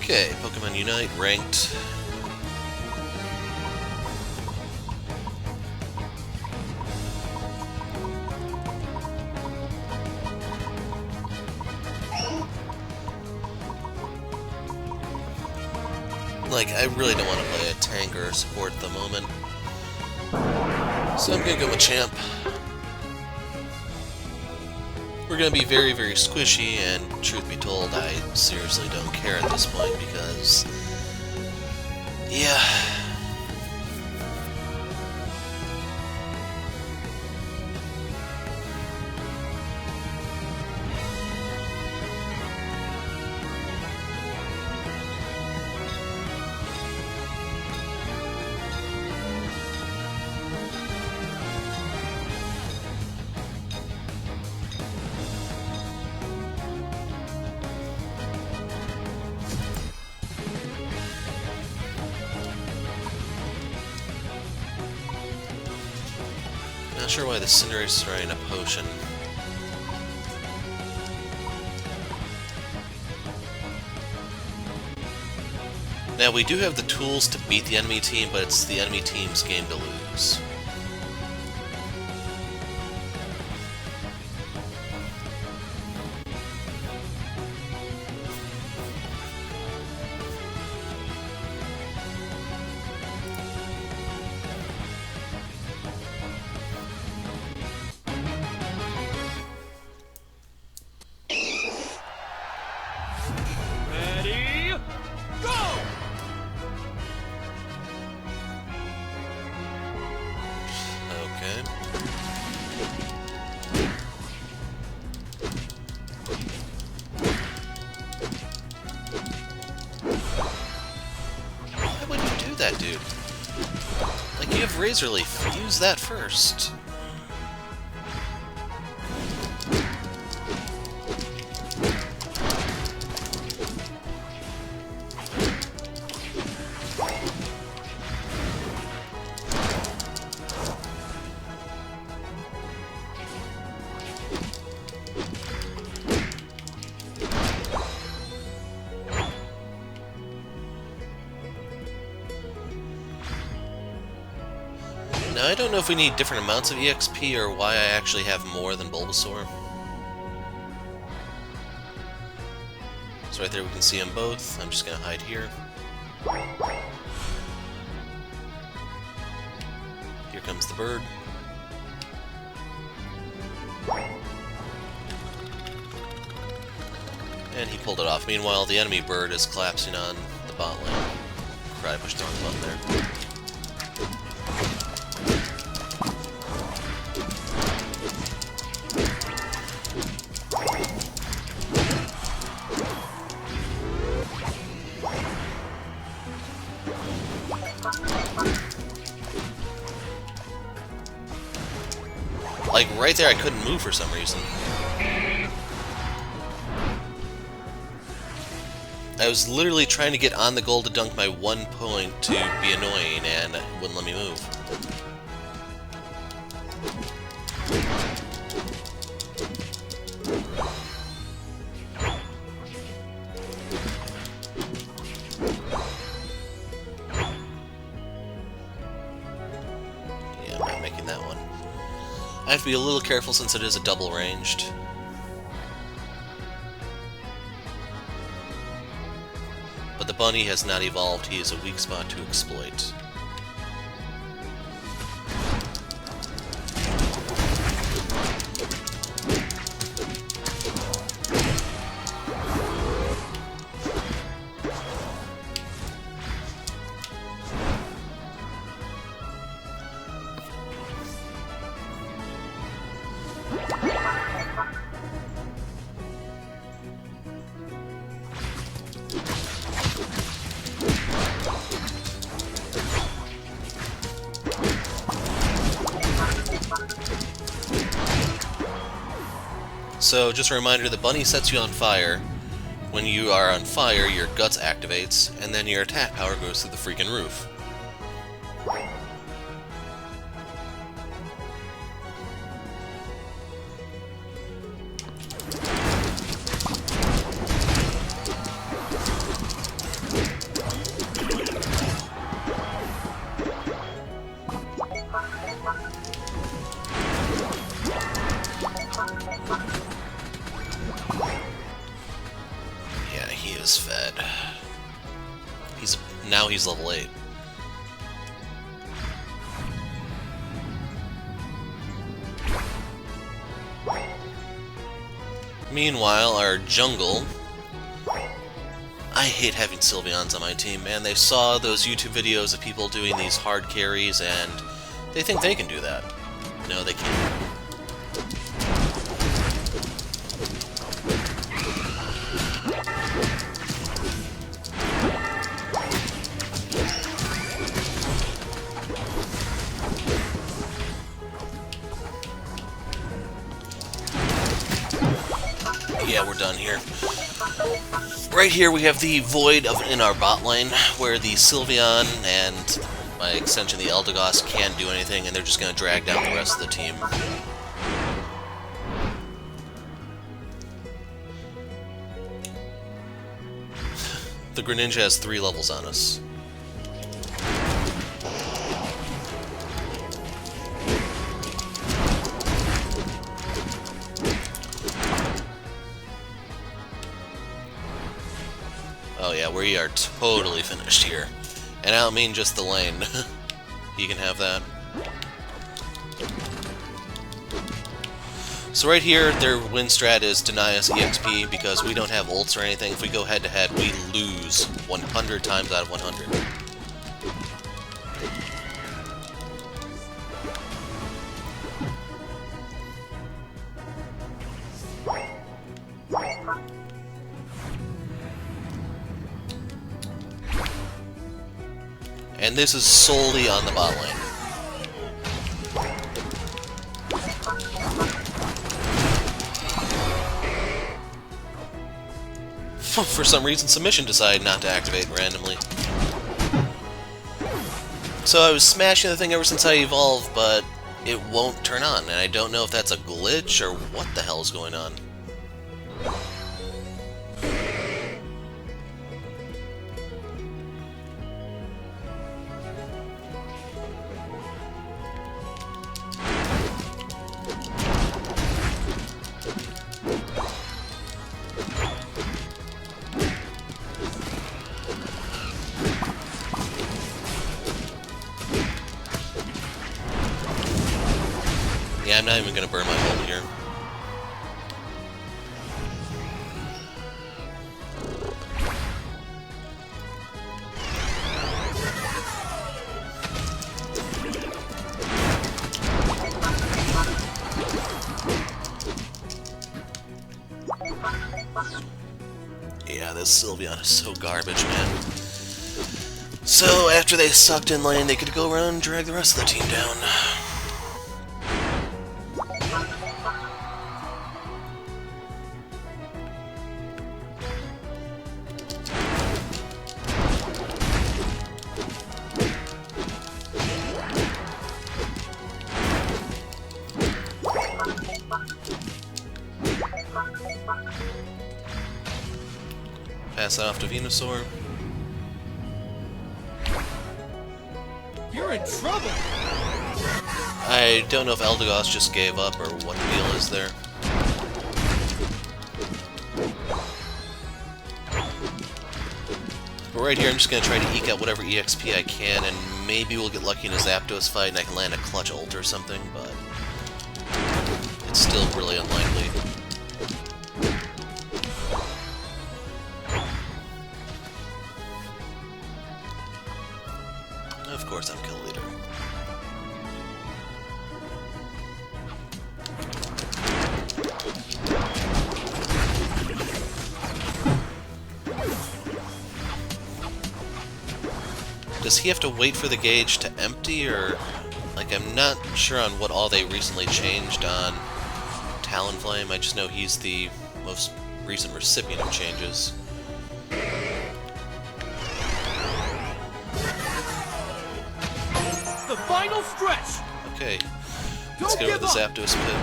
Okay, Pokemon Unite, ranked. Like, I really don't want to play a tank or a support at the moment. So I'm gonna go with Machamp. We're gonna be very, very squishy, and truth be told, I seriously don't care at this point because... yeah... Not sure why the Cinderace is throwing a potion. Now, we do have the tools to beat the enemy team, but it's the enemy team's game to lose. Why would you do that, dude? Like, you have Razor Leaf. Use that first. Now, I don't know if we need different amounts of EXP or why I actually have more than Bulbasaur. So right there we can see them both. I'm just going to hide here. Here comes the bird. And he pulled it off. Meanwhile, the enemy bird is collapsing on the bot lane. Probably pushed the wrong button there. Like, right there I couldn't move for some reason. I was literally trying to get on the goal to dunk my 1 point to be annoying, and it wouldn't let me move. Yeah, I'm not making that one. I have to be a little careful since it is a double ranged. But the bunny has not evolved. He is a weak spot to exploit. So, just a reminder, the bunny sets you on fire. When you are on fire, your guts activates, and then your attack power goes through the freaking roof. he is fed. Now he's level 8. Meanwhile, our jungle... I hate having Sylveons on my team, man. They saw those YouTube videos of people doing these hard carries, and they think they can do that. No, they can't. Yeah, we're done here. Right here we have the Void in our bot lane, where the Sylveon and, by extension, the Eldegoss can't do anything, and they're just going to drag down the rest of the team. The Greninja has 3 levels on us. Oh yeah, we are totally finished here. And I don't mean just the lane. You can have that. So right here, their win strat is deny us EXP because we don't have ults or anything. If we go head to head, we lose 100 times out of 100. And this is solely on the bot lane. For some reason, Submission decided not to activate randomly. So I was smashing the thing ever since I evolved, but it won't turn on, and I don't know if that's a glitch or what the hell is going on. Yeah, I'm not even gonna burn my ult here. Yeah, this Sylveon is so garbage, man. So, after they sucked in lane, they could go around and drag the rest of the team down. Pass that off to Venusaur. You're in trouble! I don't know if Eldegoss just gave up or what the deal is there. But right here I'm just going to try to eke out whatever EXP I can, and maybe we'll get lucky in a Zapdos fight and I can land a clutch ult or something, but it's still really unlikely. Of course I'm kill leader. Does he have to wait for the gauge to empty, or... Like, I'm not sure on what all they recently changed on Talonflame. I just know he's the most recent recipient of changes. The final stretch! Okay, let's go with the Zapdos pit.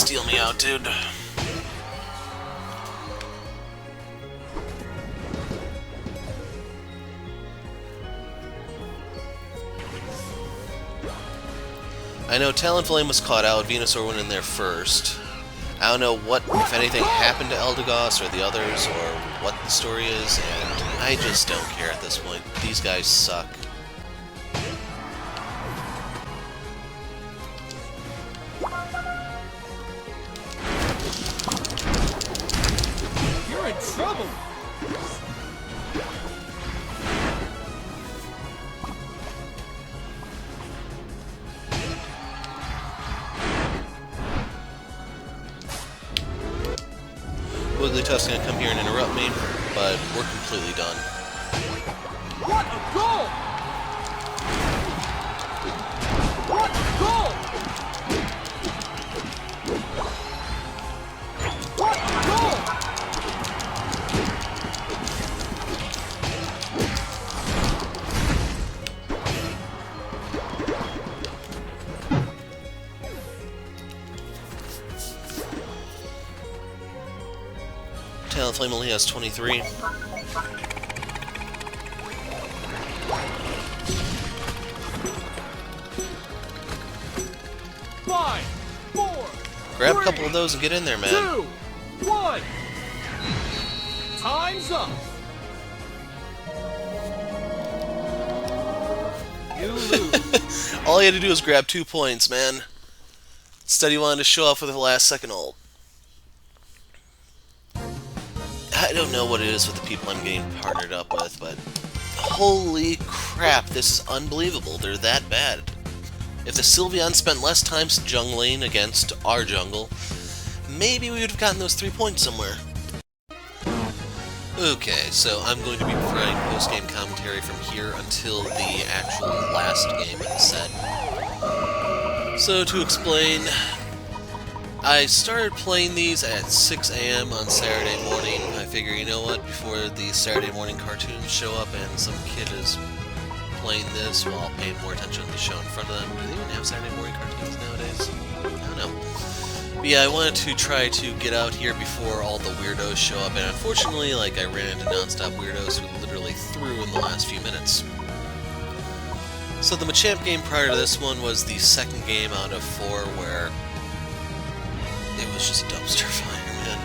steal me out, dude. I know Talonflame was caught out, Venusaur went in there first. I don't know what, if anything, happened to Eldegoss or the others, or what the story is, and I just don't care at this point. These guys suck. You're in trouble! Wigglytuff's gonna come here and interrupt me, but we're completely done. What a goal! What a goal! What a goal! Talonflame only has 23. 5, 4, Grab a couple of those and get in there, man. 2, 1. Time's up. You lose. All he had to do was grab 2 points, man. Instead, he wanted to show off with the last second ult. I don't know what it is with the people I'm getting partnered up with, but holy crap, this is unbelievable. They're that bad. If the Sylveon spent less time jungling against our jungle, maybe we would have gotten those 3 points somewhere. Okay, so I'm going to be providing post-game commentary from here until the actual last game is set. So to explain, I started playing these at 6 a.m. on Saturday morning. I figure, you know what, before the Saturday morning cartoons show up and some kid is playing this while paying more attention to the show in front of them. Do they even have Saturday morning cartoons nowadays? I don't know. But yeah, I wanted to try to get out here before all the weirdos show up, and unfortunately, like, I ran into non-stop weirdos who literally threw in the last few minutes. So the Machamp game prior to this one was the second game out of 4 where it was just a dumpster fire, man.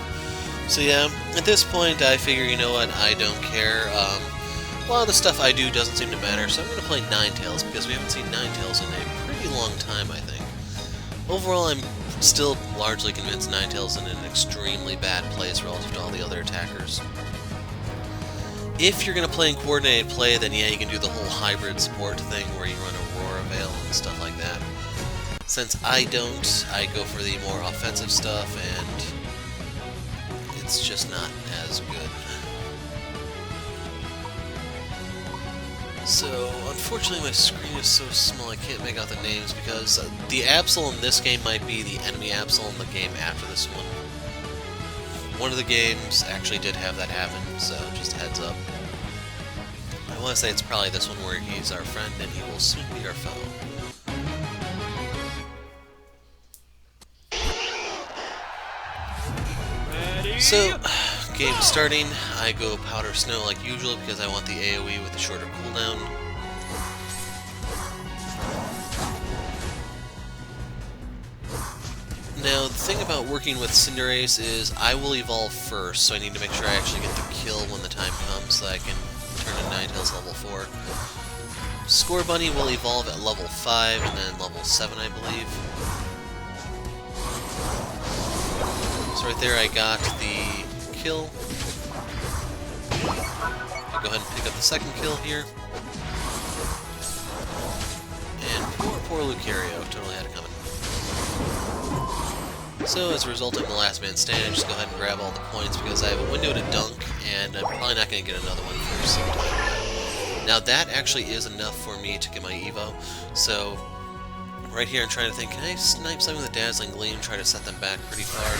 So yeah, at this point I figure, you know what, I don't care. A lot of the stuff I do doesn't seem to matter, so I'm going to play Ninetales, because we haven't seen Ninetales in a pretty long time, I think. Overall, I'm still largely convinced Ninetales is in an extremely bad place relative to all the other attackers. If you're going to play in coordinated play, then yeah, you can do the whole hybrid support thing where you run Aurora Veil and stuff like that. Since I don't, I go for the more offensive stuff, and it's just not as good. So, unfortunately my screen is so small I can't make out the names, because the Absol in this game might be the enemy Absol in the game after this one. One of the games actually did have that happen, so just a heads up. I want to say it's probably this one where he's our friend and he will soon be our foe. So, game starting, I go Powder Snow like usual because I want the AoE with the shorter cooldown. Now, the thing about working with Cinderace is I will evolve first, so I need to make sure I actually get the kill when the time comes so I can turn to Ninetales level 4. Scorbunny will evolve at level 5 and then level 7, I believe. So right there I got the kill. I'll go ahead and pick up the second kill here. And poor Lucario, totally had it coming. So as a result, I'm the last man standing. Just go ahead and grab all the points because I have a window to dunk, and I'm probably not going to get another one for some time. Now that actually is enough for me to get my Evo. So right here I'm trying to think, can I snipe something with a Dazzling Gleam, try to set them back pretty far?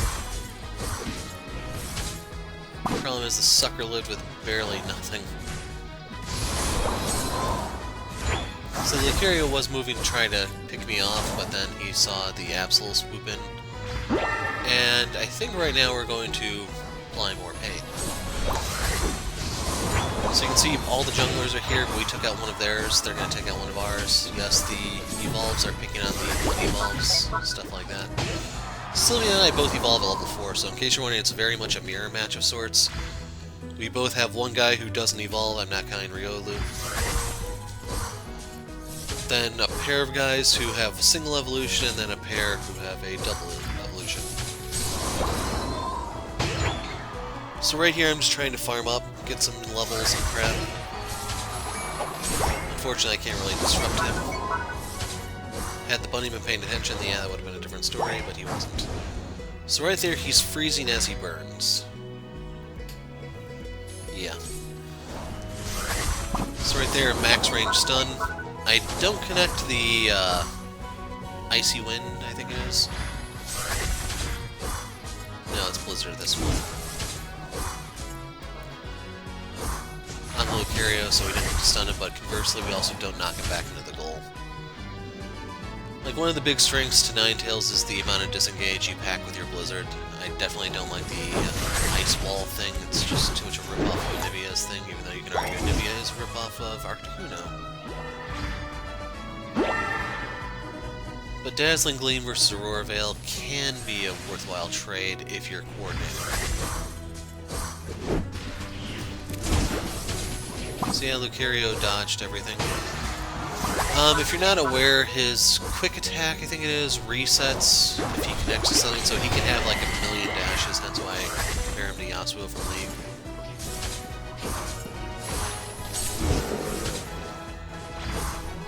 The problem is the sucker lived with barely nothing. So Lucario was moving to try to pick me off, but then he saw the Absol swoop in And I think right now we're going to apply more pain. So you can see all the junglers are here, but we took out one of theirs. They're going to take out one of ours. Yes, the evolves are picking on the evolves, stuff like that. Sylveon and I both evolve at level 4, so in case you're wondering, it's very much a mirror match of sorts. We both have one guy who doesn't evolve. I'm not counting Riolu. Then a pair of guys who have a single evolution, and then a pair who have a double evolution. So right here I'm just trying to farm up, get some levels and crap. Unfortunately I can't really disrupt him. Had the bunny been paying attention, yeah, that would have been a different story, but he wasn't. So right there he's freezing as he burns. Yeah. So right there, max range stun. I don't connect the Icy Wind, I think it is. No, it's Blizzard, this one. On Lucario, so we didn't stun him, but conversely, we also don't knock him back into the goal. Like, one of the big strengths to Ninetales is the amount of disengage you pack with your Blizzard. I definitely don't like the Ice Wall thing. It's just too much of a ripoff of Anivia's thing, even though you can argue Anivia is a ripoff of Articuno. But Dazzling Gleam versus Aurora Veil can be a worthwhile trade if you're coordinated. So yeah, Lucario dodged everything. If you're not aware, his quick attack, I think it is, resets if he connects to something, so he can have like a million dashes, that's why I compare him to Yasuo from League.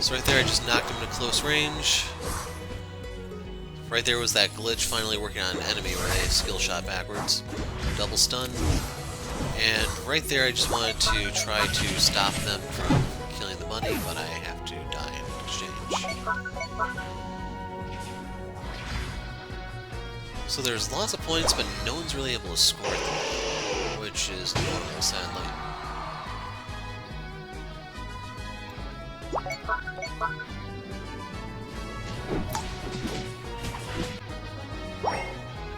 So right there I just knocked him to close range. Right there was that glitch finally working on an enemy where they skill shot backwards. Double stun. And right there I just wanted to try to stop them from killing the bunny, but I have to die in exchange. So there's lots of points, but no one's really able to score them, which is normal, sadly.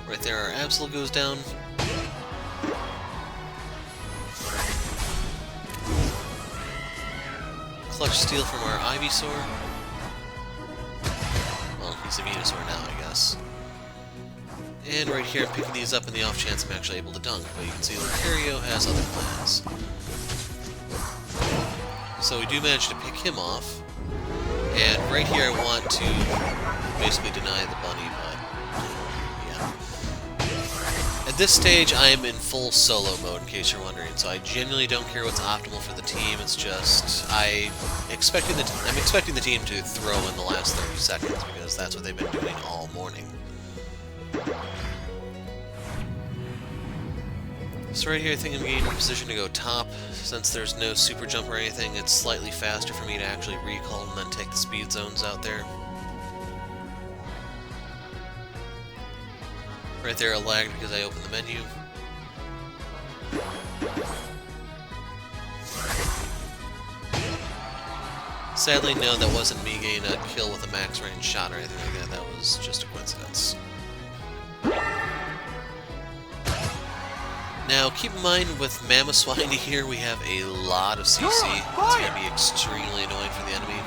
Right there, our Absol goes down. Clutch steal from our Ivysaur. Well, he's a Venusaur now, I guess. And right here, I'm picking these up in the off chance I'm actually able to dunk, but you can see Lucario has other plans. So we do manage to pick him off. And right here I want to basically deny the bunny, but yeah. At this stage I am in full solo mode, in case you're wondering, so I genuinely don't care what's optimal for the team. It's just I'm expecting the team to throw in the last 30 seconds, because that's what they've been doing all morning. So right here I think I'm getting in position to go top. Since there's no super jump or anything, it's slightly faster for me to actually recall and then take the speed zones out there. Right there I lagged because I opened the menu. Sadly, no, that wasn't me getting a kill with a max range shot or anything like that. That was just a coincidence. Now, keep in mind, with Mamoswine here, we have a lot of CC. It's going to be extremely annoying for the enemy.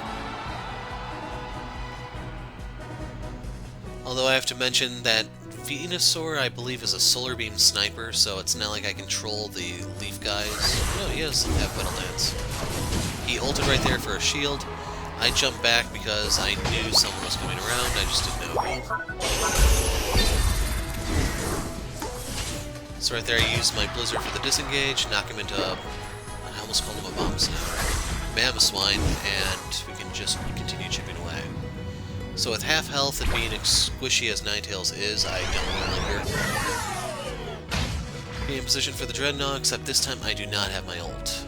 Although I have to mention that Venusaur, I believe, is a Solar Beam sniper, so it's not like I control the Leaf guys. No, he doesn't have Petal Dance. He ulted right there for a shield. I jumped back because I knew someone was coming around, I just didn't know who. So right there I used my Blizzard for the disengage, knock him into I almost called him a bomb snap, Mamoswine, and we can just continue chipping away. So with half health and being as squishy as Ninetales is, I don't linger. Being in position for the Dreadnought, except this time I do not have my ult.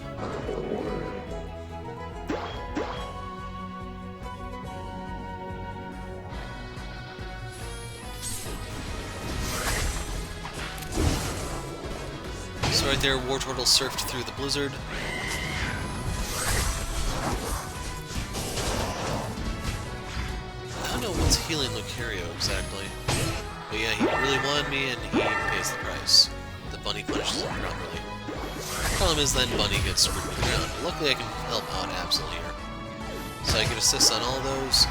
So right there, War Turtle surfed through the Blizzard. I don't know what's healing Lucario exactly. But yeah, he really wanted me, and he pays the price. The bunny punishes him properly. The problem is then bunny gets screwed with the ground. Luckily I can help out absolutely here. So I get assists on all those,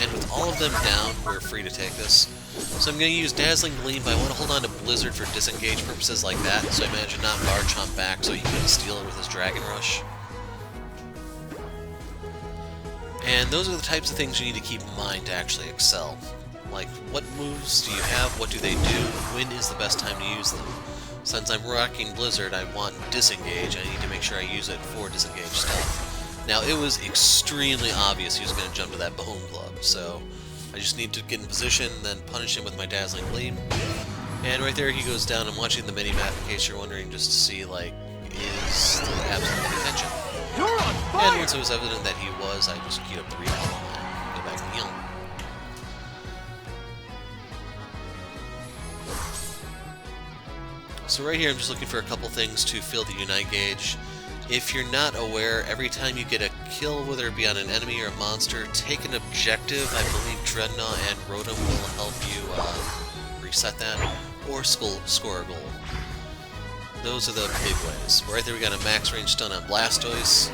and with all of them down, we're free to take this. So I'm going to use Dazzling Gleam, but I want to hold on to Blizzard for disengage purposes like that, so I manage to knock Machamp back so he can steal it with his Dragon Rush. And those are the types of things you need to keep in mind to actually excel. Like, what moves do you have, what do they do, when is the best time to use them? Since I'm rocking Blizzard, I want disengage, I need to make sure I use it for disengage stuff. Now, it was extremely obvious he was going to jump to that Bone Club, so I just need to get in position, then punish him with my Dazzling Gleam. And right there he goes down. I'm watching the mini-map in case you're wondering, just to see, like, is the absolute attention. You're on fire! And once it was evident that he was, I just queued up the recall and go back and heal. So right here I'm just looking for a couple things to fill the Unite gauge. If you're not aware, every time you get a kill, whether it be on an enemy or a monster, take an objective. I believe Dreadnought and Rotom will help you reset that, or score a goal. Those are the big ways. Right there we got a max range stun on Blastoise,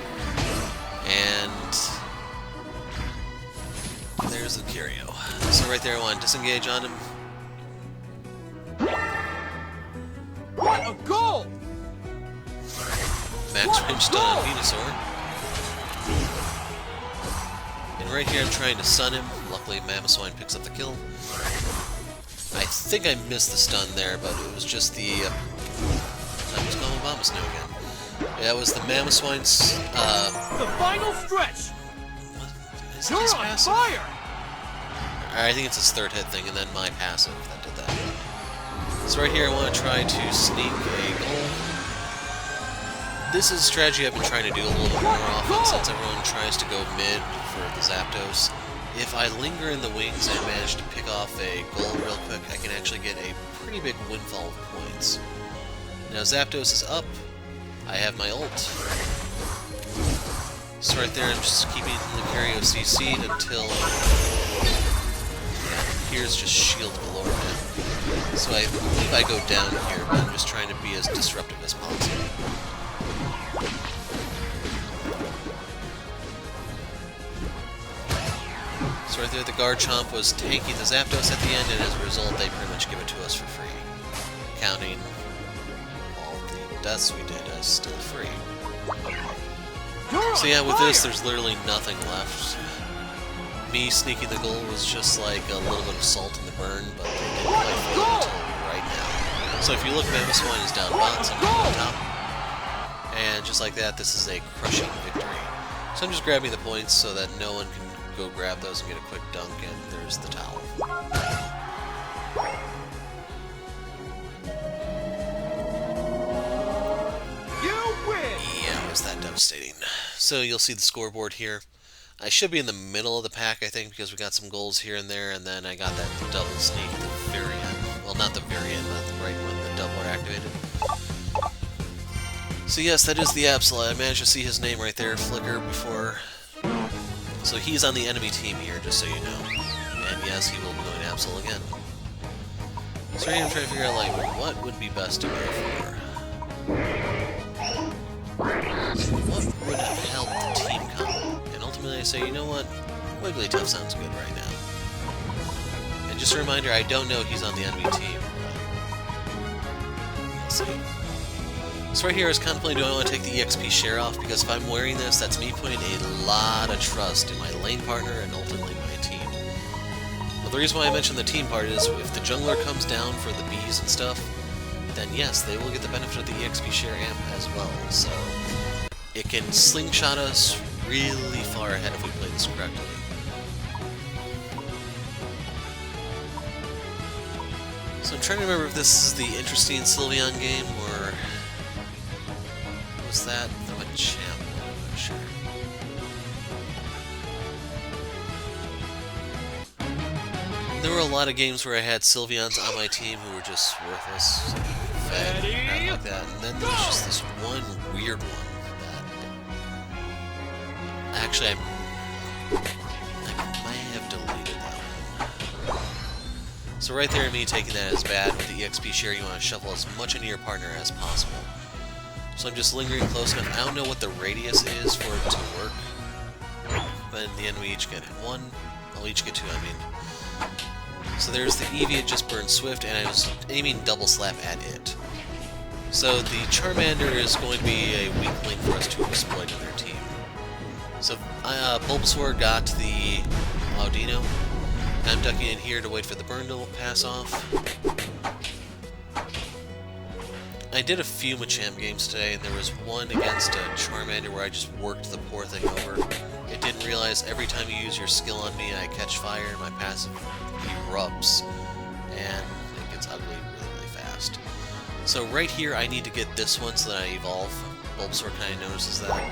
and there's the Curio. So right there I want to disengage on him. What a goal! Max range stun on Venusaur. And right here I'm trying to stun him. Luckily Mamoswine picks up the kill. I think I missed the stun there, but it was just the... I was calling Obama's new again. Yeah, it was the Mamoswine's... The final stretch! Is You're his on passive? fire! I think it's his third hit thing, and then my passive that did that. So right here I want to try to sneak a goal. This is a strategy I've been trying to do a little bit more often since everyone tries to go mid for the Zapdos. If I linger in the wings and manage to pick off a goal real quick, I can actually get a pretty big windfall of points. Now Zapdos is up. I have my ult. So right there I'm just keeping Lucario CC'd until... Yeah, here's just shield galore now. So I believe I go down here, but I'm just trying to be as disruptive as possible. So right there, the Garchomp was tanking the Zapdos at the end, and as a result, they pretty much give it to us for free. Counting all the deaths we did as still free. So yeah, with this, there's literally nothing left. Me sneaking the goal was just like a little bit of salt in the burn, but they didn't quite feel it until right now. So if you look, Mamoswine is down bots, I'm on top. And just like that, this is a crushing victory. So I'm just grabbing the points so that no one can go grab those and get a quick dunk, and there's the towel. You win! Yeah, was that devastating. So you'll see the scoreboard here. I should be in the middle of the pack, I think, because we got some goals here and there, and then I got that double sneak at the very end. Well, not the very end, but right when the double are activated. So yes, that is the Absol. I managed to see his name right there flicker before. So he's on the enemy team here, just so you know. And yes, he will be going Absol again. So I'm trying to figure out, like, what would be best to go for. What would help the team comp? And ultimately I say, you know what? Wigglytuff sounds good right now. And just a reminder, I don't know he's on the enemy team. Let's see. So right here I was contemplating, do I want to take the EXP share off? Because if I'm wearing this, that's me putting a lot of trust in my lane partner and ultimately my team. But the reason why I mentioned the team part is if the jungler comes down for the bees and stuff, then yes, they will get the benefit of the EXP share amp as well. So it can slingshot us really far ahead if we play this correctly. So I'm trying to remember if this is the interesting Sylveon game or... was that the Machamp? I'm not sure. There were a lot of games where I had Sylveons on my team who were just worthless, fed, crap like that, and then there was just this one weird one that... Actually, I might have deleted that one. So right there, me taking that as bad. With the EXP share, you want to shuffle as much into your partner as possible. So I'm just lingering close enough. I don't know what the radius is for it to work. But in the end, we each get one. I'll each get two, I mean. So there's the Eevee, it just burned Swift, and I was aiming double slap at it. So the Charmander is going to be a weak link for us to exploit in their team. So Bulbasaur got the Audino. I'm ducking in here to wait for the burn to pass off. I did a few Machamp games today, and there was one against a Charmander where I just worked the poor thing over. It didn't realize every time you use your skill on me, I catch fire, and my passive erupts, and it gets ugly really, really fast. So right here, I need to get this one so that I evolve. Bulbasaur kind of notices that.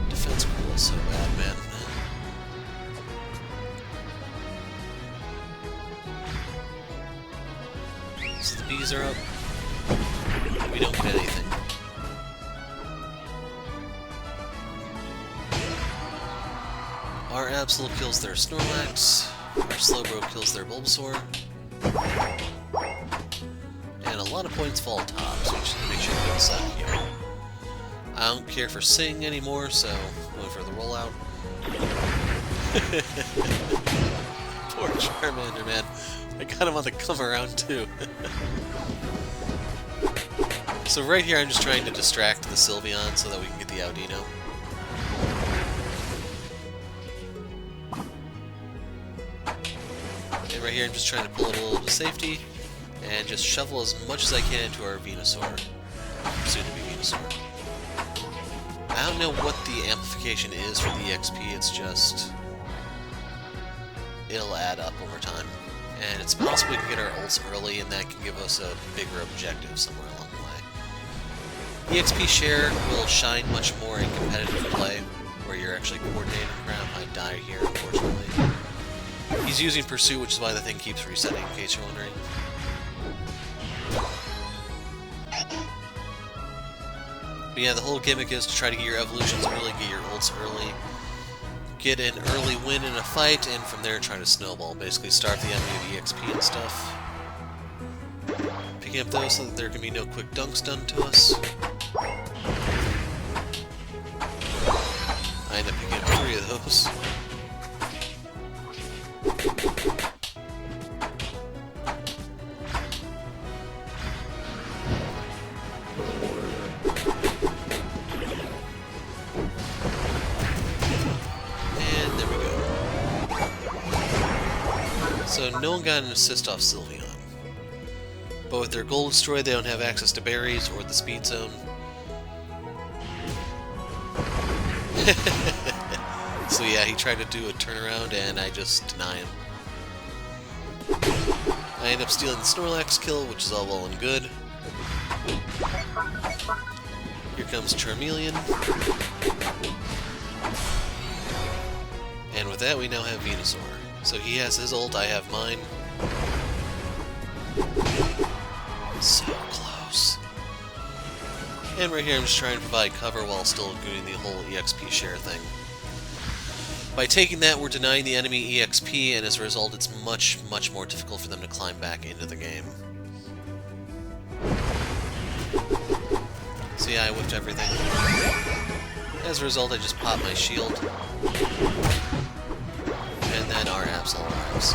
Defense pool is so bad, man. So the bees are up. We don't get anything. Our Absol kills their Snorlax. Our Slowbro kills their Bulbasaur. And a lot of points fall top, so we just need to make sure we don't suck here. I don't care for Sing anymore, so going for the rollout. Poor Charmander, man. I got him on the come around too. So right here I'm just trying to distract the Sylveon so that we can get the Audino. And right here I'm just trying to pull it a little to safety and just shovel as much as I can into our Venusaur. Soon to be Venusaur. I don't know what the amplification is for the EXP, it's just... it'll add up over time. And it's possible we can get our ults early, and that can give us a bigger objective somewhere along the way. EXP share will shine much more in competitive play, where you're actually coordinating crap. I die here, unfortunately. He's using Pursuit, which is why the thing keeps resetting, in case you're wondering. But yeah, the whole gimmick is to try to get your evolutions early, get your ults early, get an early win in a fight, and from there try to snowball. Basically starve the enemy of EXP and stuff. Picking up those so that there can be no quick dunks done to us. I end up picking up 3 of those. So no one got an assist off Sylveon. But with their gold destroyed, they don't have access to berries or the speed zone. So yeah, he tried to do a turnaround and I just deny him. I end up stealing the Snorlax kill, which is all well and good. Here comes Charmeleon. And with that, we now have Venusaur. So he has his ult, I have mine. So close. And right here I'm just trying to provide cover while still doing the whole EXP share thing. By taking that, we're denying the enemy EXP, and as a result it's much, much more difficult for them to climb back into the game. So yeah, I whiffed everything. As a result, I just popped my shield. And then our Absol arrives.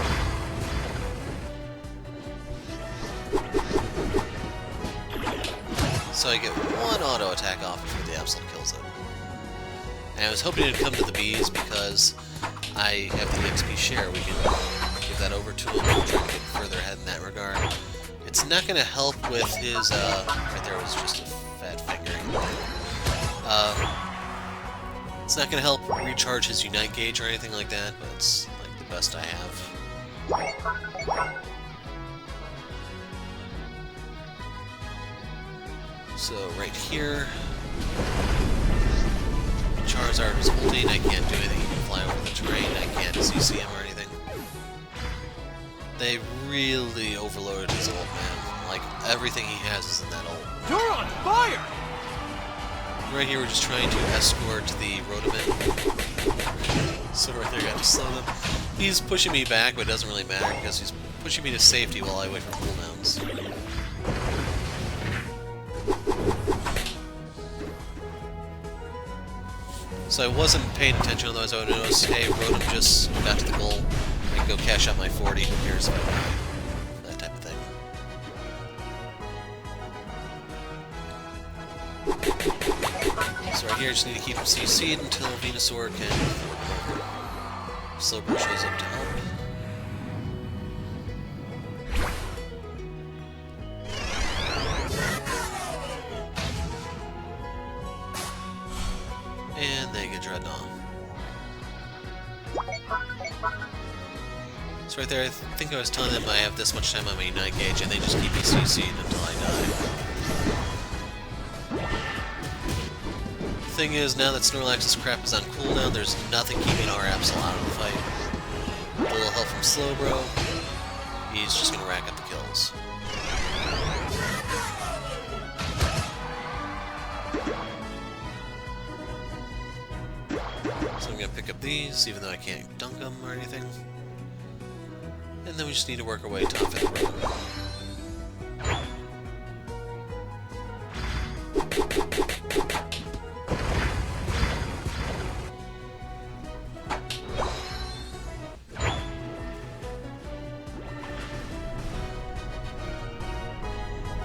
So I get one auto attack off before the Absol kills it. And I was hoping it'd come to the bees because I have the XP share. We can give that over to him and try to get further ahead in that regard. It's not going to help with his, right there was just a fat fingering. It's not going to help recharge his Unite gauge or anything like that, but it's like the best I have. So right here, Charizard is ulting, I can't do anything, he can fly over the terrain, I can't CC him or anything. They really overloaded his ult, man. Like, everything he has is in that ult. You're on fire! Right here, we're just trying to escort the Rotom. So right there, got to slow them. He's pushing me back, but it doesn't really matter because he's pushing me to safety while I wait for cooldowns. So I wasn't paying attention, otherwise I would have noticed, hey, Rotom just got to the goal. I can go cash out my 40, who cares about that type of thing. So right here, I just need to keep him CC'd until Venusaur can work over. Slowbro shows up to help. And they get Dreadnought. So right there, I think I was telling them I have this much time on my Unite gauge, and they just keep me CC'd until I die. Thing is, now that Snorlax's crap is on cooldown, there's nothing keeping our Absol out of the fight. A little help from Slowbro. He's just gonna rack up the kills. So I'm gonna pick up these, even though I can't dunk them or anything. And then we just need to work our way top of the road.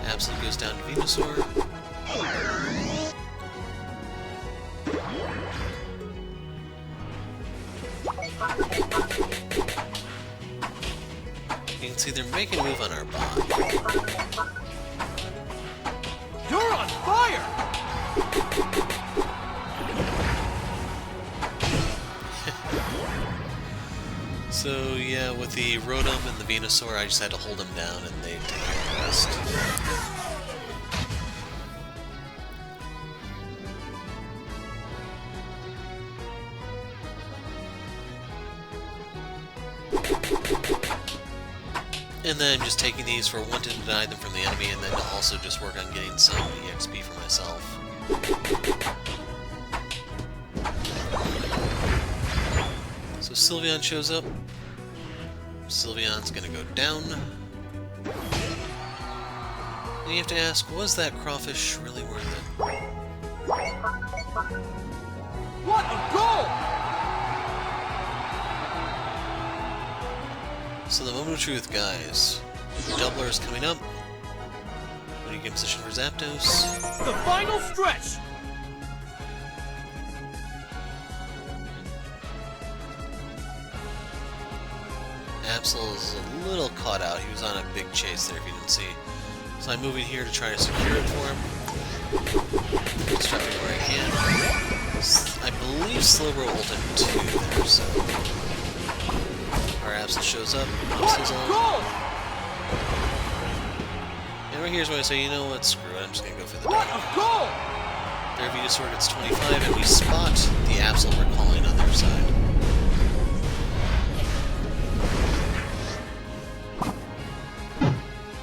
Absolutely goes down to Venusaur. You can see they're making a move on our bot. You're on fire! So yeah, with the Rotom and the Venusaur, I just had to hold them down and they take care of the rest. And then I'm just taking these for one, to deny them from the enemy, and then to also just work on getting some EXP for myself. So Sylveon shows up. Sylveon's gonna go down. And you have to ask, was that crawfish really worth it? What a goal! So the moment of truth, guys. Doubler is coming up. When you get in position for Zapdos. The final stretch! Absol is a little caught out. He was on a big chase there, if you didn't see. So I'm moving here to try to secure it for him. Just dropping where I can. I believe Slowbro ulted 2 there, so... Our Absol shows up. What a goal! And right here's where I say, you know what, screw it, I'm just gonna go for the What dive. a goal! Their Venusaur gets 25, and we spot the Absol recalling on their side.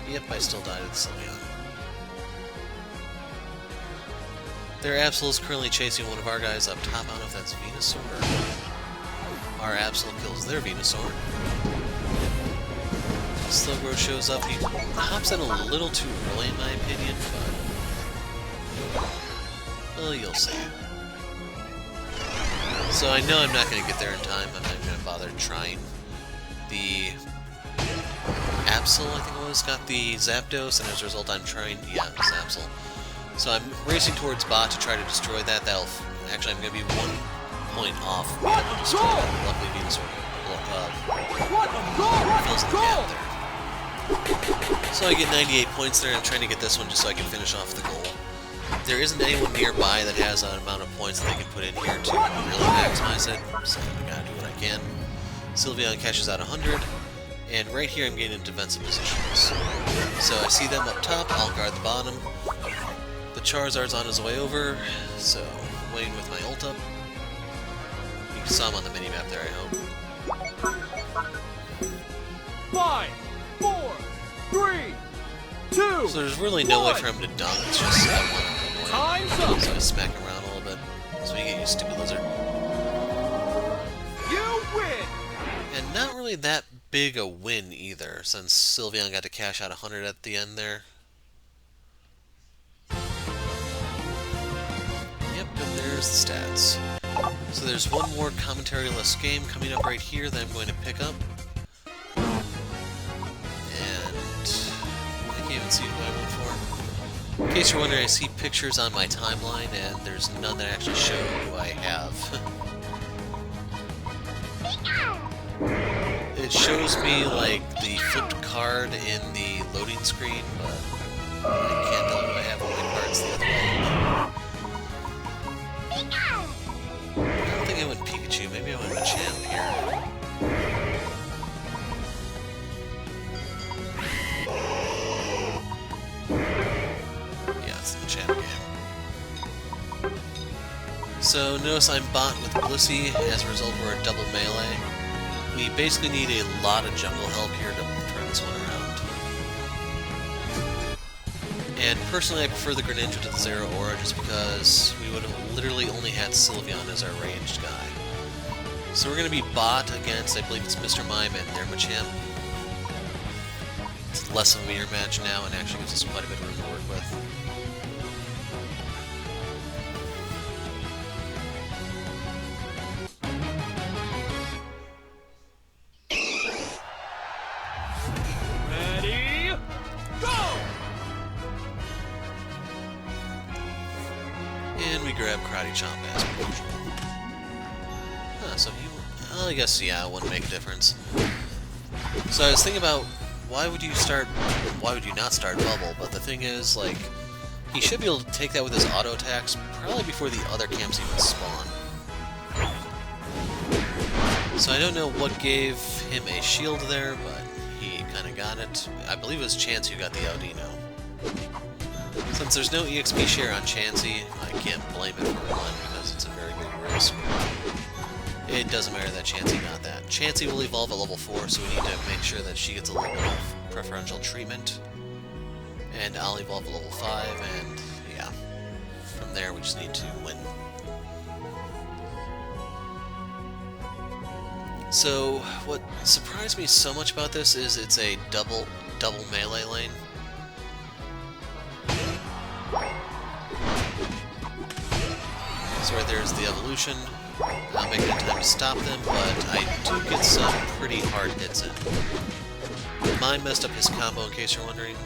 Yep, I still died at the Sylveon. Their Absol is currently chasing one of our guys up top. I don't know if that's Venusaur. Our Absol kills their Venusaur. Slowbro shows up. He hops in a little too early, in my opinion, but... well, you'll see. So I know I'm not going to get there in time. I'm not going to bother trying. The Absol, I think it was, got the Zapdos, and as a result I'm trying... yeah, it was Absol. So I'm racing towards bot to try to destroy that. That'll... actually, I'm going to be 1 point off being able to destroy that. Luckily, Venusaur fills the gap there. So I get 98 points there. I'm trying to get this one just so I can finish off the goal. There isn't anyone nearby that has an amount of points that they can put in here to really maximize it, so I gotta do what I can. Sylveon cashes out 100, and right here I'm getting in defensive positions. So I see them up top, I'll guard the bottom. The Charizard's on his way over, so waiting with my ult up. You saw him on the minimap there, I hope. 5, 4, 3, 2. So there's really no way for him to dunk, it's just I want him to Time's annoy up. him. So I smack him around you stupid lizard. You win! And not really that big a win either, since Sylveon got to cash out 100 at the end there. Yep, and there's the stats. So there's one more commentary-less game coming up right here that I'm going to pick up. And I can't even see who I went for. In case you're wondering, I see pictures on my timeline, and there's none that actually show who I have. It shows me, like, the flipped card in the loading screen, but I can't tell who I have on my cards the other way. I don't think I went Pikachu, maybe I went Machamp here. Yeah, it's the Machamp game. So notice I'm bot with Blissey, as a result we're a double melee. We basically need a lot of jungle help here to turn this one around. And personally I prefer the Greninja to the Zero Aura just because we would have literally only had Sylveon as our ranged guy. So we're going to be bot against, I believe it's Mr. Mime and their Machamp. It's less of a mirror match now and actually gives us quite a bit of room to work with. Ready, go! And we grab Karate Chomp as per usual. Huh, so he... Well, I guess, yeah, it wouldn't make a difference. So I was thinking about, why would you not start Bubble? But the thing is, like, he should be able to take that with his auto attacks, probably before the other camps even spawn. So I don't know what gave him a shield there, but he kind of got it. I believe it was Chansey who got the Audino. Since there's no EXP share on Chansey, I can't blame it for one, because it's a very big risk. It doesn't matter that Chansey got that. Chansey will evolve at level 4, so we need to make sure that she gets a little bit of preferential treatment. And I'll evolve at level 5, and yeah. From there, we just need to win. So, what surprised me so much about this is it's a double melee lane. So right there's the evolution. I'll make it in time to stop them, but I do get some pretty hard hits in. Mine messed up his combo, in case you're wondering.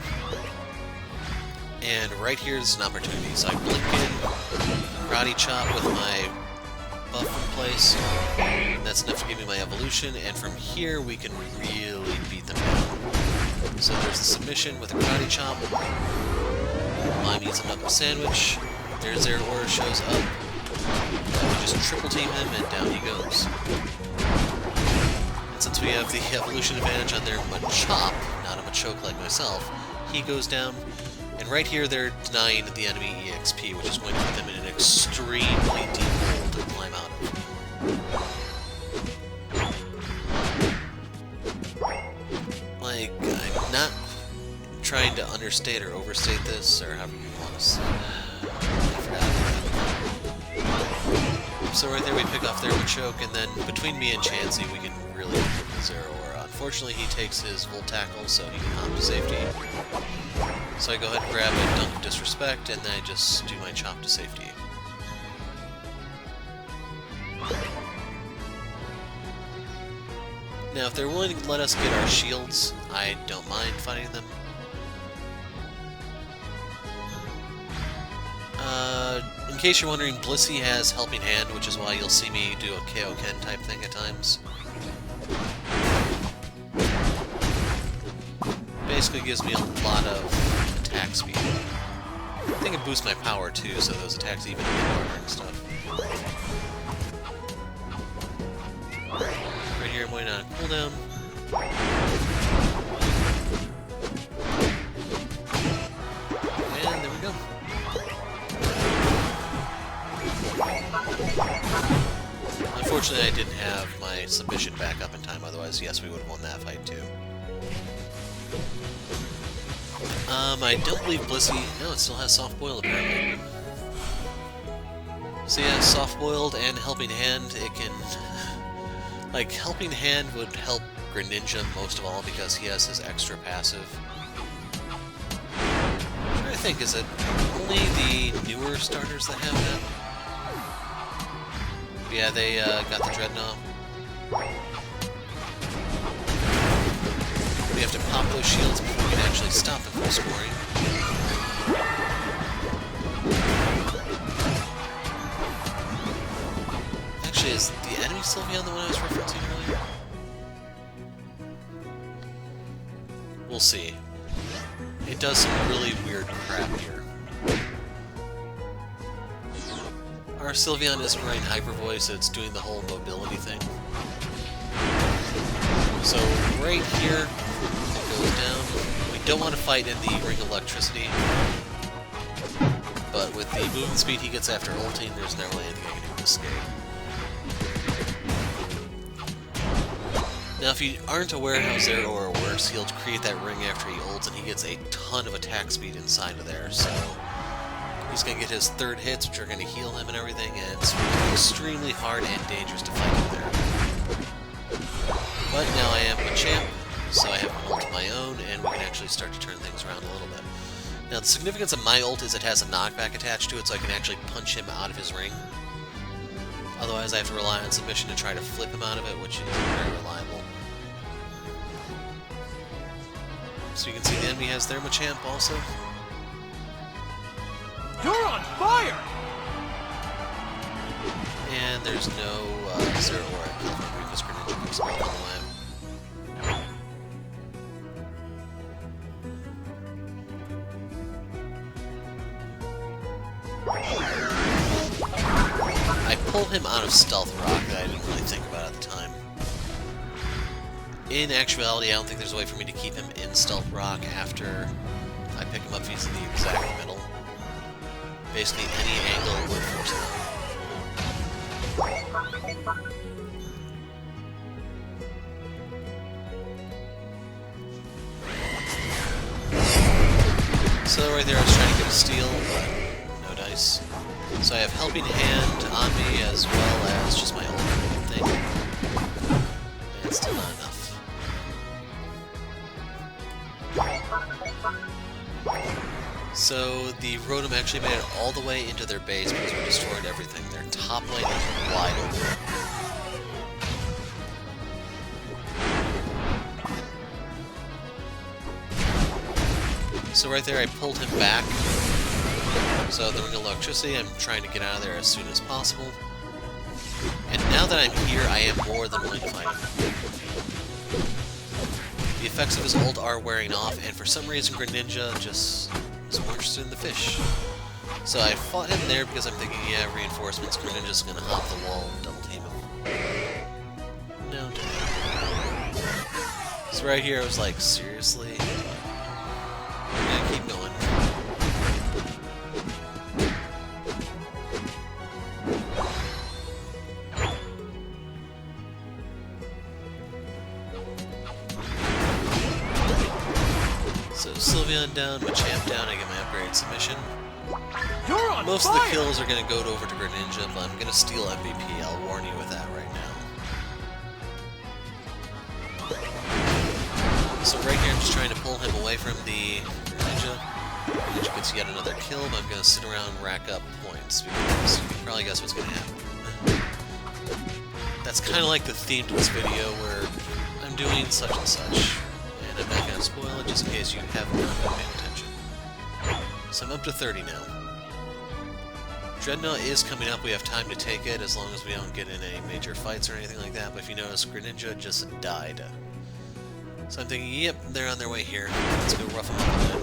And right here is an opportunity. So I blink in, Karate Chop with my buff in place. And that's enough to give me my evolution, and from here we can really beat them down. So there's the submission with a Karate Chop. Mime eats a knuckle sandwich. There's their aura shows up. We just triple team him and down he goes. And since we have the evolution advantage on their Machamp, not a Machoke like myself, he goes down. And right here they're denying the enemy EXP, which is going to put them in an extremely deep hole to climb out of. Like, I'm not trying to understate or overstate this, or however you want to say it. I forgot. So right there we pick off their Machoke, and then between me and Chansey we can really pick the Zero Aura. Unfortunately he takes his Volt Tackle, so he can hop to safety. So I go ahead and grab a Dunk of Disrespect, and then I just do my Chop to safety. Now if they're willing to let us get our shields, I don't mind fighting them. In case you're wondering, Blissey has Helping Hand, which is why you'll see me do a Kaioken type thing at times. Basically gives me a lot of attack speed. I think it boosts my power too, so those attacks even get harder and stuff. Right here I'm waiting on a cooldown. And there we go. Unfortunately, I didn't have my submission back up in time, otherwise, yes, we would have won that fight too. I don't believe Blissey... No, it still has Soft Boil, apparently. So yeah, soft-boiled and helping hand, it can... Like, helping hand would help Greninja most of all because he has his extra passive. I'm trying to think, is it only the newer starters that have that? Yeah, they got the Dreadnought. We have to pop those shields before we can actually stop them from scoring. Actually, is the enemy Sylveon the one I was referencing earlier? We'll see. It does some really weird crap here. Our Sylveon isn't running Hyper Voice, so it's doing the whole mobility thing. So right here, it goes down. We don't want to fight in the Ring of Electricity, but with the movement speed he gets after ulting, there's not really anything I can do to escape. Now if you aren't aware how Zeraora works, he'll create that ring after he ults, and he gets a ton of attack speed inside of there, so he's going to get his third hits, which are going to heal him and everything, and it's extremely hard and dangerous to fight him there. But now I am Machamp, so I have an ult of my own, and we can actually start to turn things around a little bit. Now the significance of my ult is it has a knockback attached to it, so I can actually punch him out of his ring. Otherwise I have to rely on submission to try to flip him out of it, which is very reliable. So you can see the enemy has their Machamp also. You're on fire! And there's no Zeraora because Greninja picks him up on the way. I pull him out of Stealth Rock that I didn't really think about at the time. In actuality, I don't think there's a way for me to keep him in Stealth Rock after I pick him up if he's in the exact middle. Basically, any angle would force him out. So right there I was trying to get a steal, but no dice. So I have Helping Hand on me as well as just my old thing. And it's still not enough. So the Rotom actually made it all the way into their base because we destroyed everything. Their top lane is wide open. So right there I pulled him back. So the Ring of Electricity, I'm trying to get out of there as soon as possible. And now that I'm here, I am more than willing to fight him. The effects of his ult are wearing off, and for some reason Greninja just is more interested in the fish. So I fought him there because I'm thinking, yeah, reinforcements, Greninja's gonna hop the wall and double team him. No, dang. So right here I was like, seriously? We're gonna keep going. So Sylveon down, Machamp down, I get my upgrade submission. You're on Most fire! of the kills are going to go over to Greninja, but I'm going to steal MVP, I'll warn you with that right now. So right here I'm just trying to pull him away from the Greninja. Greninja gets yet another kill, but I'm going to sit around and rack up points, because you can probably guess what's going to happen. That's kind of like the theme to this video, where I'm doing such and such. And I'm not going to spoil it just in case you have not been paying attention. So I'm up to 30 now. Dreadnought is coming up, we have time to take it as long as we don't get in any major fights or anything like that, but if you notice, Greninja just died. So I'm thinking, yep, they're on their way here. Let's go rough them up a bit.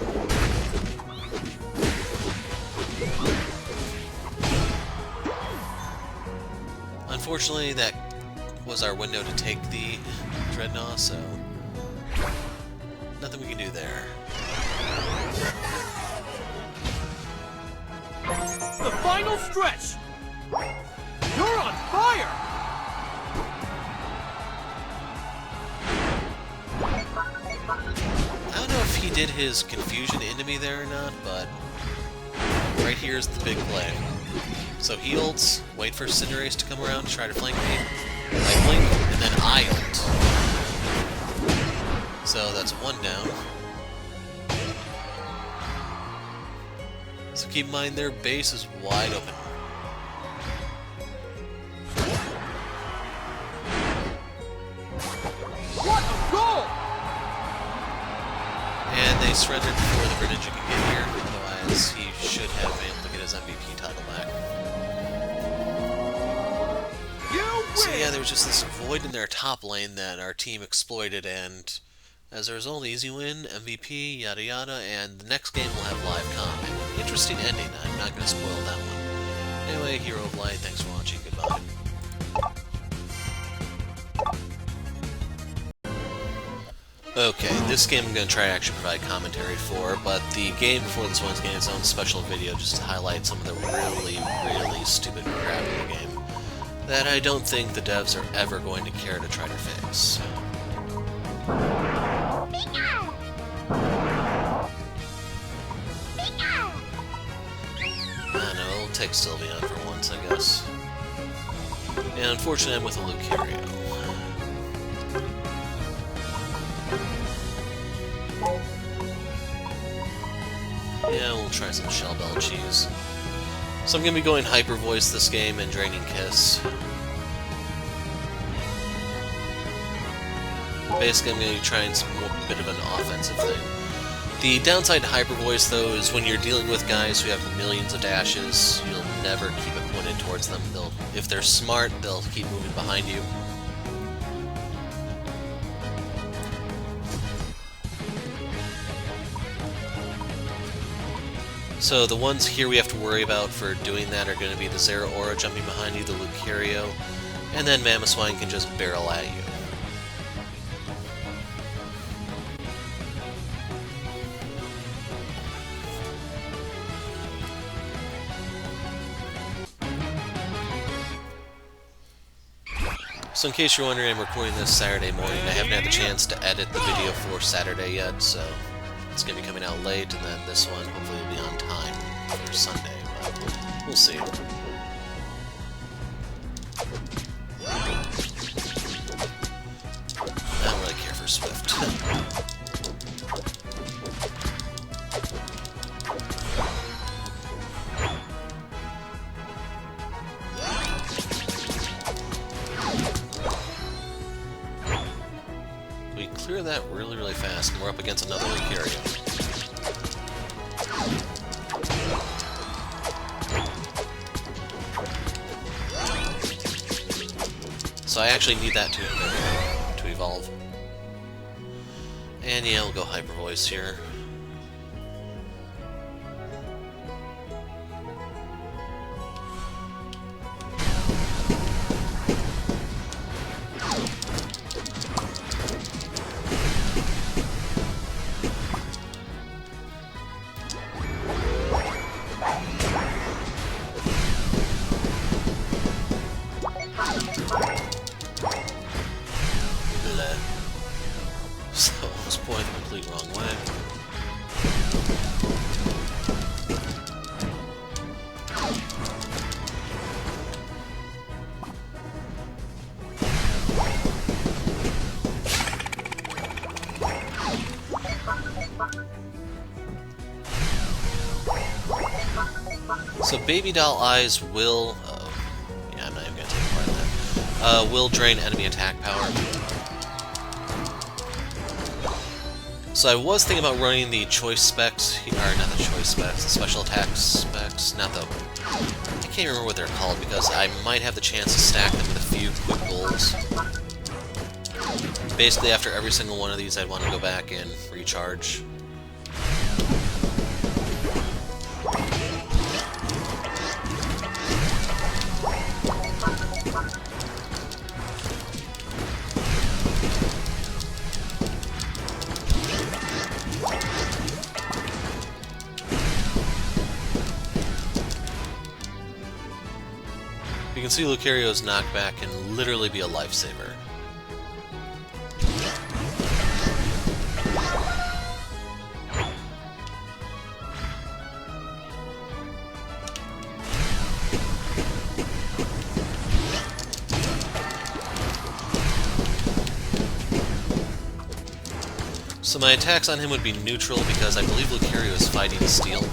Unfortunately, that was our window to take the Dreadnought, so nothing we can do there. The final stretch! You're on fire! I don't know if he did his confusion into me there or not, but right here's the big play. So he ults, wait for Cinderace to come around, try to flank me. I blink, and then I ult. So that's one down. So keep in mind their base is wide open. What a goal! And they surrendered before the Greninja could get here, otherwise he should have been able to get his MVP title back. So yeah, there was just this void in their top lane that our team exploited, and as a result, easy win, MVP, yada yada, and the next game will have live combat. Interesting ending, I'm not going to spoil that one. Anyway, Hero of Light, thanks for watching, goodbye. Okay, this game I'm going to try to actually provide commentary for, but the game before this one's getting its own special video just to highlight some of the really, really stupid crap in the game that I don't think the devs are ever going to care to try to fix. I know, it'll take Sylveon for once, I guess. And unfortunately I'm with a Lucario. Yeah, we'll try some Shell Bell Cheese. So I'm going to be going Hyper Voice this game and Draining Kiss. Basically, I'm going to be trying some bit of an offensive thing. The downside to Hyper Voice, though, is when you're dealing with guys who have millions of dashes, you'll never keep it pointed towards them. If they're smart, they'll keep moving behind you. So the ones here we have to worry about for doing that are going to be the Zeraora jumping behind you, the Lucario, and then Mamoswine can just barrel at you. So in case you're wondering, I'm recording this Saturday morning. I haven't had the chance to edit the video for Saturday yet, so it's going to be coming out late, and then this one hopefully will be on time for Sunday, but we'll see. I don't really care for Swift. We clear that really, really fast, and we're up against another Lucario. So I actually need that to evolve. And yeah, we'll go Hyper Voice here. So, I was pointing the complete wrong way. So, Baby Doll Eyes will... yeah, I'm not even going to take part in that. Will drain enemy attack power. So I was thinking about running the choice specs, or not the choice specs, the special attack specs, not the... I can't remember what they're called, because I might have the chance to stack them with a few quick goals. Basically, after every single one of these, I'd want to go back and recharge. You can see Lucario's knockback can literally be a lifesaver. So my attacks on him would be neutral because I believe Lucario is fighting Steel.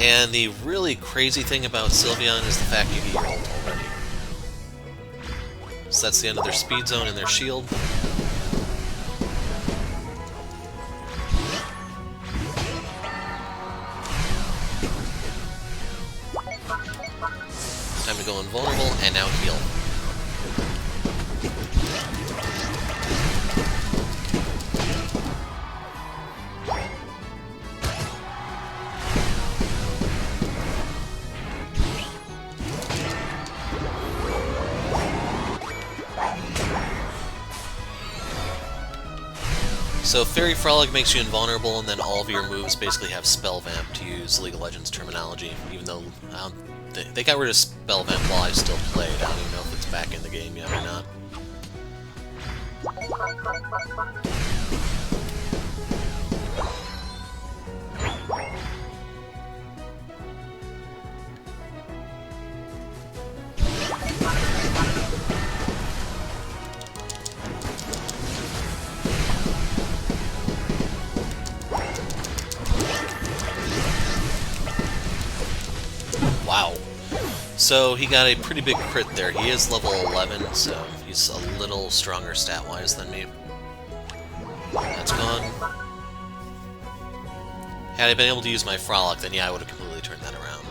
And the really crazy thing about Sylveon is the fact you get your ult already. So that's the end of their speed zone and their shield. Time to go invulnerable, and now heal. So Fairy Frolic makes you invulnerable, and then all of your moves basically have Spell Vamp, to use League of Legends terminology, even though they got rid of Spell Vamp while I still played. I don't even know if it's back in the game yet or not. Wow. So he got a pretty big crit there. He is level 11, so he's a little stronger stat-wise than me. That's gone. Had I been able to use my Frolic, then yeah, I would have completely turned that around.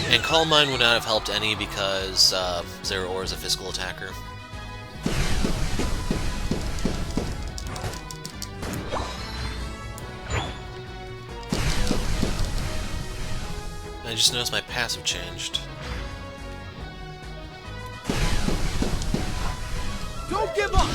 And Calm Mind would not have helped any because Zero Ore is a physical attacker. I just noticed my passive changed. Don't give up!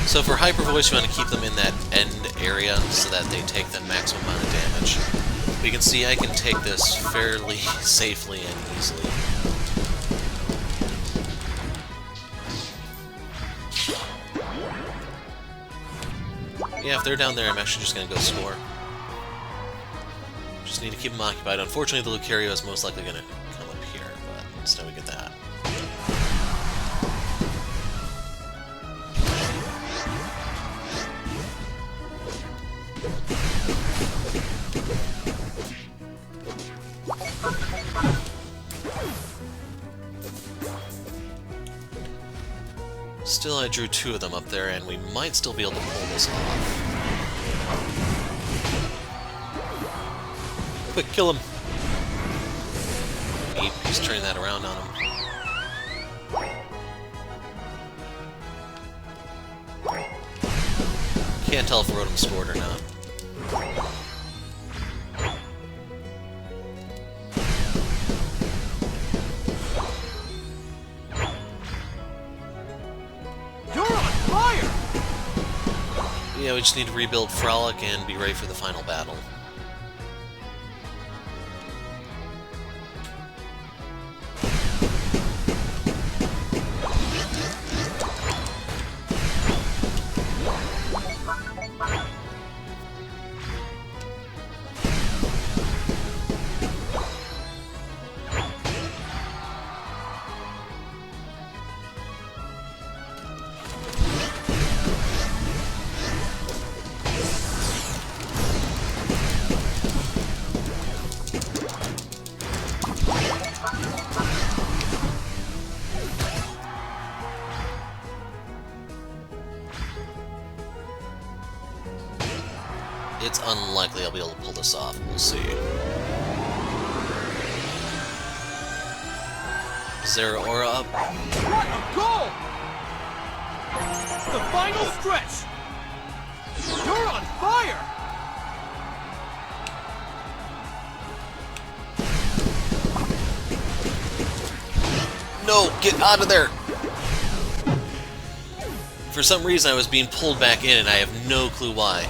So for Hyper Voice, you want to keep them in that end area so that they take the maximum amount of damage. But you can see I can take this fairly safely and easily. Yeah, if they're down there, I'm actually just going to go score. Just need to keep them occupied. Unfortunately, the Lucario is most likely going to come up here, but still we get that. Still, I drew two of them up there, and we might still be able to pull this off. Quick, kill him! He's turning that around on him. Can't tell if Rotom scored or not. Yeah, we just need to rebuild Frolic and be ready for the final battle. it's unlikely I'll be able to pull this off. We'll see. Zero aura up. What a goal! The final stretch! You're on fire! No, get out of there! For some reason I was being pulled back in and I have no clue why.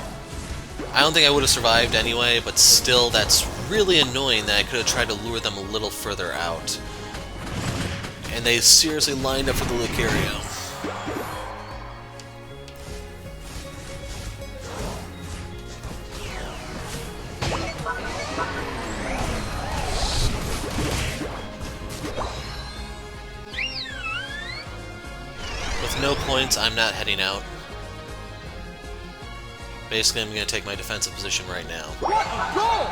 I don't think I would have survived anyway, but still that's really annoying that I could have tried to lure them a little further out. And they seriously lined up for the Lucario. With no points, I'm not heading out. Basically, I'm going to take my defensive position right now. What a goal!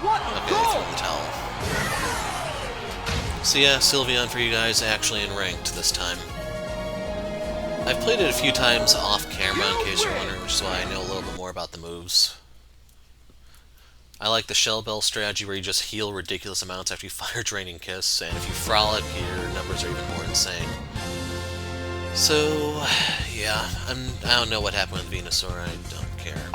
What a Okay, goal! throw in the towel. So yeah, Sylveon for you guys actually in ranked this time. I've played it a few times off camera in case you're wondering, which is why I know a little bit more about the moves. I like the Shell Bell strategy where you just heal ridiculous amounts after you fire Draining Kiss, and if you Frolic, your numbers are even more insane. So, yeah, I don't know what happened with Venusaur, I don't care.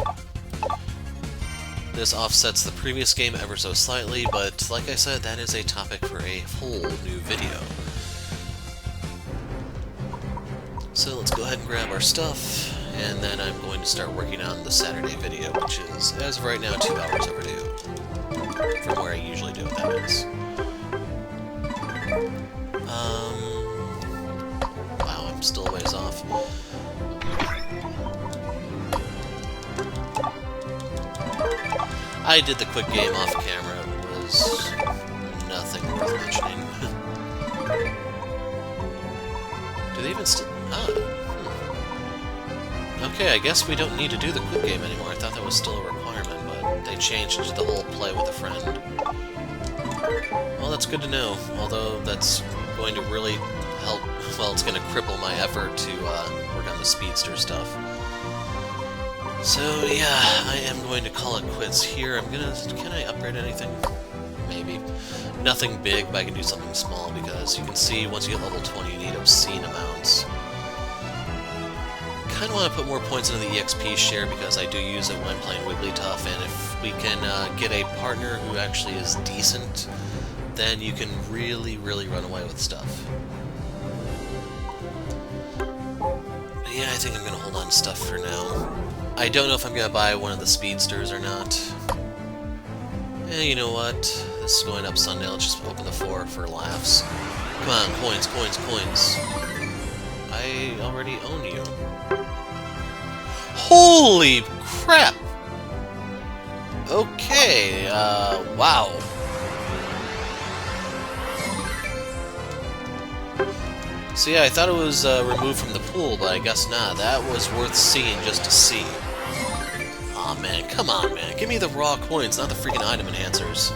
This offsets the previous game ever so slightly, but like I said, that is a topic for a whole new video. So let's go ahead and grab our stuff, and then I'm going to start working on the Saturday video, which is, as of right now, 2 hours overdue. From where I usually do it, that is. Wow, I'm still a ways off. I did the quick game off camera. It was nothing worth mentioning. Do they even still... Okay, I guess we don't need to do the quick game anymore. I thought that was still a requirement, but they changed it to the whole play with a friend. Well, that's good to know, although that's going to really help... Well, it's going to cripple my effort to work on the speedster stuff. So, yeah, I am going to call it quits here. Can I upgrade anything? Maybe. Nothing big, but I can do something small, because you can see once you get level 20, you need obscene amounts. I kind of want to put more points into the EXP share, because I do use it when I'm playing Wigglytuff, and if we can get a partner who actually is decent, then you can really, really run away with stuff. But yeah, I think I'm going to hold on to stuff for now. I don't know if I'm going to buy one of the speedsters or not. You know what? This is going up Sunday. Let's just open the 4 for laughs. Come on, coins, coins, coins. I already own you. Holy crap! Okay, wow. So yeah, I thought it was removed from the pool, but I guess not. That was worth seeing just to see. Aw, man, come on, man. Give me the raw coins, not the freaking item enhancers.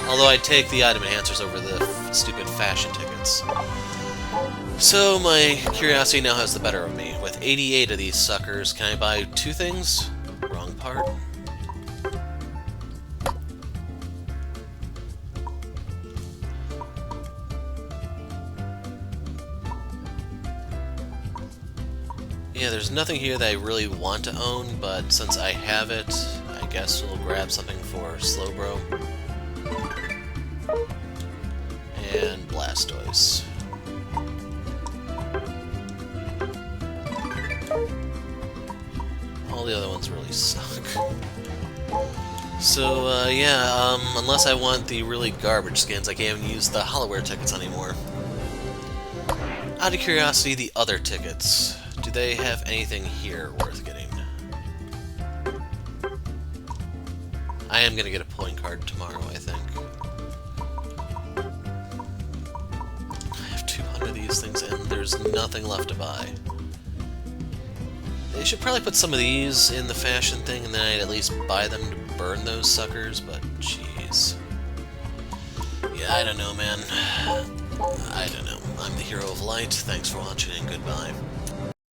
Although I'd take the item enhancers over the stupid fashion tickets. So my curiosity now has the better of me. With 88 of these suckers, can I buy 2 things? Wrong part. Yeah, there's nothing here that I really want to own, but since I have it, I guess we'll grab something for Slowbro. And Blastoise. All the other ones really suck. So, yeah, unless I want the really garbage skins, I can't even use the Hollowware tickets anymore. Out of curiosity, the other tickets. Do they have anything here worth getting? I am gonna get a point card tomorrow, I think. I have 200 of these things and there's nothing left to buy. They should probably put some of these in the fashion thing and then I'd at least buy them to burn those suckers, but jeez. Yeah, I don't know, man. I don't know. I'm the hero of light. Thanks for watching and goodbye.